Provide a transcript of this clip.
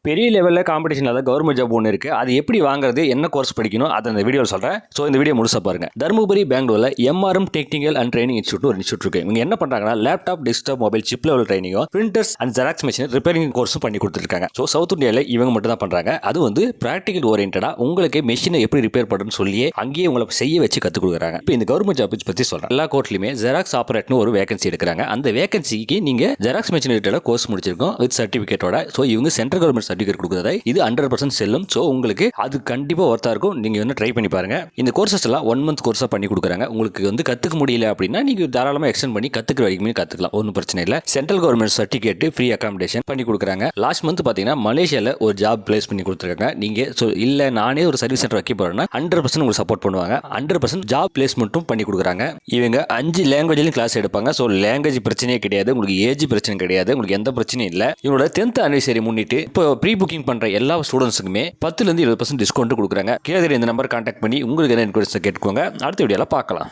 பெரிய லெவலில் காம்படிஷன் இல்லாத கவர்மெண்ட் ஜாப் ஒன்று இருக்குது. அது எப்படி வாங்குறது, என்ன கோர்ஸ் படிக்கணும், அதை இந்த வீடியோவில் சொல்கிறேன். ஸோ இந்த வீடியோ முழுசாக பாருங்கள். தருமபுரி பெங்களூரில் MRM technical and training institute ஒரு இன்ஸ்டியூட் இருக்குது. இவங்க என்ன பண்ணுறாங்கன்னா laptop, desktop, mobile chip level ட்ரைனிங்கும், printers and xerox machine repairing கோர்ஸும் பண்ணி கொடுத்துருக்காங்க. ஸோ சவுத் இந்தியாவில் இவங்க மட்டும் தான் பண்ணுறாங்க. அது வந்து ப்ராக்டிகல் ஓரியன்டாக உங்களுக்கு மெஷினை எப்படி ரிப்பேர் பண்ணுன்னு சொல்லியே அங்கேயே உங்களை செய்ய வச்சு கற்றுக் கொடுக்குறாங்க. இப்போ இந்த கவர்மெண்ட் ஜாப் பற்றி சொல்கிறேன். எல்லா கோர்ட்லையுமே ஜெராக்ஸ் ஆப்பரேட்னு ஒரு வேகன்சி எடுக்கிறாங்க. அந்த வேகன்சிக்கு நீங்கள் ஜெராக்ஸ் மிஷின் ரிலேட்டடாக கோர்ஸ் முடிச்சிருக்கோம் வித் சர்டிஃபிகேட்டோட. ஸோ இவங்க சென்ட்ரல் கவர்மெண்ட் சர்டிஃபிகேட் கொடுக்குறதை இது 100% செல்லும். ஸோ உங்களுக்கு அது கண்டிப்பாக ஒர்த்தாக இருக்கும். நீங்கள் வந்து ட்ரை பண்ணி பாருங்கள். இந்த கோர்சஸ் எல்லாம் 1 month கோர்ஸாக பண்ணி கொடுக்குறாங்க. உங்களுக்கு வந்து கற்றுக்க முடியல அப்படின்னா நீங்கள் தாராளமாக எக்ஸ்டெண்ட் பண்ணி கற்றுக்கிற வரைக்குமே கற்றுக்கலாம். ஒன்றும் பிரச்சனை இல்லை. Central government certificate, free accommodation பண்ணி கொடுக்குறாங்க. லாஸ்ட் மந்த் பார்த்தீங்கன்னா மலேசியாவில் ஒரு ஜாப் பிளேஸ் பண்ணி கொடுத்துருக்காங்க. நீங்கள் ஸோ இல்லை நானே ஒரு சர்வீஸ் சென்டர் வைக்க போகிறேன்னா 100% உங்களுக்கு சப்போர்ட் பண்ணுவாங்க. 100% ஜாப் பிளேஸ்மெண்ட்டும் பண்ணி கொடுக்குறாங்க. இவங்க 5 லாங்குவேஜ்லையும் கிளாஸ் எடுப்பாங்க. ஸோ லாங்குவேஜ் பிரச்சனையே கிடையாது. உங்களுக்கு ஏஜ் பிரச்சனை கிடையாது. உங்களுக்கு எந்த பிரச்சனையும் இல்லை. இவங்களோட 10th anniversary முன்னிட்டு இப்போ ப்ரீ புக்கிங் பண்ணுற எல்லா ஸ்டூடெண்ட்ஸுக்குமே 10% 20% டிஸ்கவுண்ட் கொடுக்குறாங்க. கீழே இந்த நம்பர் கான்டாக்ட் பண்ணி உங்களுக்கு என்ன என்கொயரிஸ் கேட்டுக்கோங்க. அடுத்த வீடியோவில் பார்க்கலாம்.